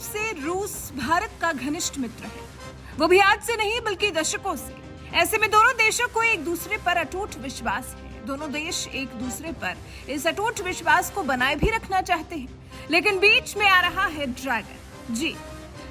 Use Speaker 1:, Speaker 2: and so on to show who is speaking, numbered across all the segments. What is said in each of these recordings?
Speaker 1: से रूस भारत का घनिष्ठ मित्र है, वो भी आज से नहीं बल्कि दशकों से। ऐसे में दोनों देशों को एक दूसरे पर अटूट विश्वास है। दोनों देश एक दूसरे पर इस अटूट विश्वास को बनाए भी रखना चाहते हैं, लेकिन बीच में आ रहा है ड्रैगन। जी,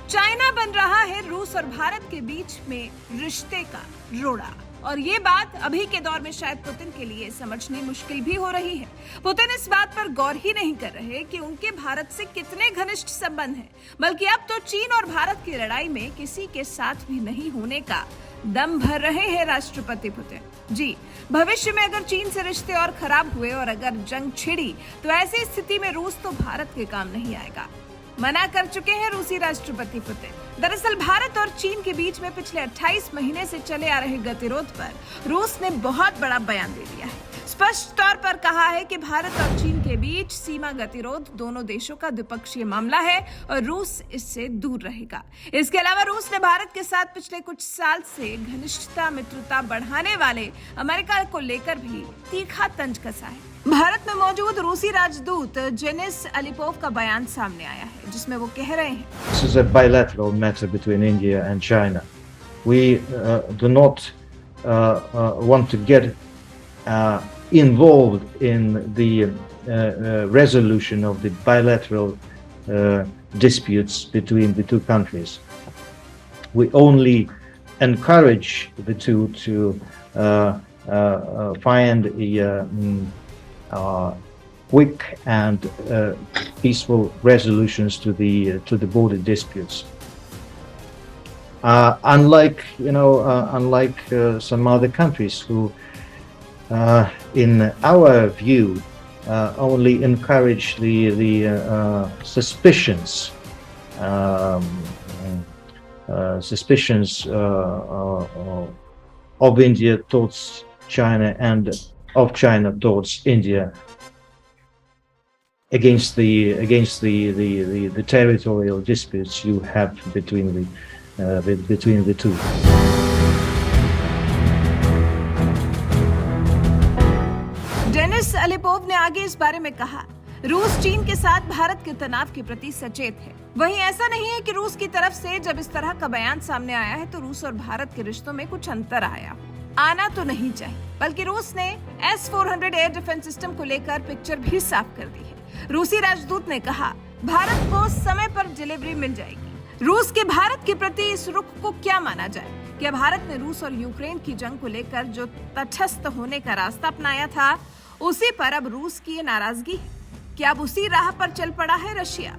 Speaker 1: चाइना बन रहा है रूस और भारत के बीच में रिश्ते का रोड़ा। और ये बात अभी के दौर में शायद पुतिन के लिए समझनी मुश्किल भी हो रही है। पुतिन इस बात पर गौर ही नहीं कर रहे कि उनके भारत से कितने घनिष्ठ संबंध हैं, बल्कि अब तो चीन और भारत की लड़ाई में किसी के साथ भी नहीं होने का दम भर रहे हैं राष्ट्रपति पुतिन। जी, भविष्य में अगर चीन से रिश्ते और खराब हुए और अगर जंग छिड़ी तो ऐसी स्थिति में रूस तो भारत के काम नहीं आएगा, मना कर चुके हैं रूसी राष्ट्रपति पुतिन। दरअसल भारत और चीन के बीच में पिछले 28 महीने से चले आ रहे गतिरोध पर रूस ने बहुत बड़ा बयान दे दिया है। स्पष्ट तौर पर कहा है कि भारत और चीन के बीच सीमा गतिरोध दोनों देशों का द्विपक्षीय मामला है और रूस इससे दूर रहेगा। इसके अलावा रूस ने भारत के साथ पिछले कुछ साल से घनिष्ठता मित्रता बढ़ाने वाले अमेरिका को लेकर भी तीखा तंज कसा है। भारत में मौजूद रूसी राजदूत जेनिस अलिपोव का बयान सामने आया है, जिसमें वो कह रहे हैं,
Speaker 2: This is a bilateral matter between India and China. We do not want to get involved in the resolution of the bilateral disputes between the two countries. We only encourage the two to find a quick and peaceful resolutions to the border disputes. Unlike some other countries who, in our view, only encourage the suspicions of India towards China and of China towards India against the territorial disputes you have between the two.
Speaker 1: Janis Alipov ने आगे इस बारे में कहा, रूस चीन के साथ भारत के तनाव के प्रति सचेत है। वहीं ऐसा नहीं है कि रूस की तरफ से जब इस तरह का बयान सामने आया है तो रूस और भारत के रिश्तों में कुछ अंतर आया। आना तो नहीं चाहिए, बल्कि रूस ने S-400 एयर डिफेंस सिस्टम को लेकर पिक्चर भी साफ कर दी है। रूसी राजदूत ने कहा, भारत को समय पर डिलीवरी मिल जाएगी। रूस के भारत के प्रति इस रुख को क्या माना जाए? क्या भारत ने रूस और यूक्रेन की जंग को लेकर जो तटस्थ होने का रास्ता अपनाया था, उसी पर अब रूस की ये नाराजगी है? क्या अब उसी राह पर चल पड़ा है रशिया?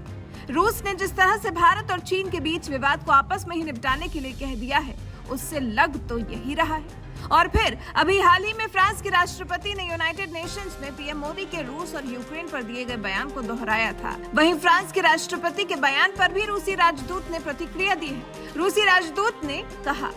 Speaker 1: रूस ने जिस तरह से भारत और चीन के बीच विवाद को आपस में ही निपटाने के लिए कह दिया है, उससे लग तो यही रहा है। और फिर अभी हाल ही में फ्रांस के राष्ट्रपति ने यूनाइटेड नेशंस में पीएम मोदी के रूस और यूक्रेन पर दिए गए बयान को दोहराया था। वहीं फ्रांस के राष्ट्रपति के बयान पर भी रूसी राजदूत ने प्रतिक्रिया दी है। रूसी राजदूत ने कहा,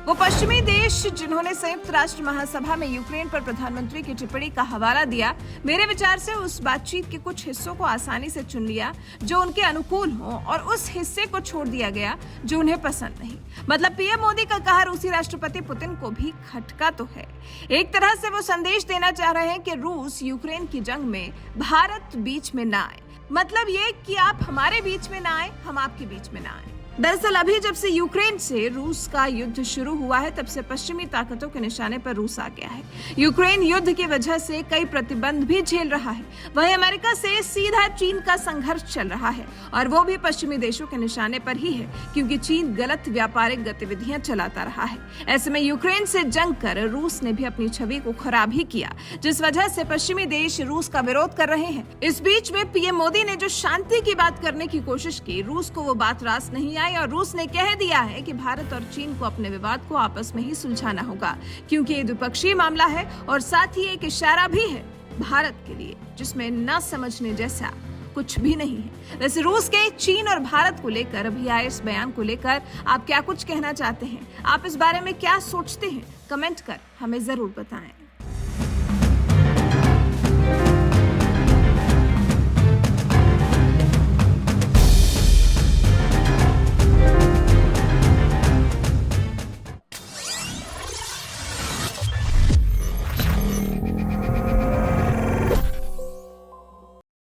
Speaker 1: वो पश्चिमी देश जिन्होंने संयुक्त राष्ट्र महासभा में यूक्रेन पर प्रधानमंत्री की टिप्पणी का हवाला दिया, मेरे विचार से उस बातचीत के कुछ हिस्सों को आसानी से चुन लिया जो उनके अनुकूल हो और उस हिस्से को छोड़ दिया गया जो उन्हें पसंद नहीं। मतलब पीएम मोदी का कहा रूसी राष्ट्रपति पुतिन को भी खटका तो है। एक तरह से वो संदेश देना चाह रहे हैं कि रूस यूक्रेन की जंग में भारत बीच में ना आए। मतलब ये कि आप हमारे बीच में ना आए, हम आपके बीच में ना आए। दरअसल अभी जब से यूक्रेन से रूस का युद्ध शुरू हुआ है, तब से पश्चिमी ताकतों के निशाने पर रूस आ गया है। यूक्रेन युद्ध की वजह से कई प्रतिबंध भी झेल रहा है। वहीं अमेरिका से सीधा चीन का संघर्ष चल रहा है और वो भी पश्चिमी देशों के निशाने पर ही है, क्योंकि चीन गलत व्यापारिक गतिविधियां चलाता रहा है। ऐसे में यूक्रेन से जंग कर रूस ने भी अपनी छवि को खराब ही किया, जिस वजह से पश्चिमी देश रूस का विरोध कर रहे हैं। इस बीच में पीएम मोदी ने जो शांति की बात करने की कोशिश की, रूस को वो बात रास नहीं आई और रूस ने कह दिया है कि भारत और चीन को अपने विवाद को आपस में ही सुलझाना होगा, क्योंकि ये द्विपक्षीय मामला है और साथ ही एक इशारा भी है भारत के लिए, जिसमें न समझने जैसा कुछ भी नहीं है। वैसे रूस के चीन और भारत को लेकर अभी आए इस बयान को लेकर आप क्या कुछ कहना चाहते हैं? आप इस बारे में क्या सोचते हैं? कमेंट कर हमें जरूर बताएं।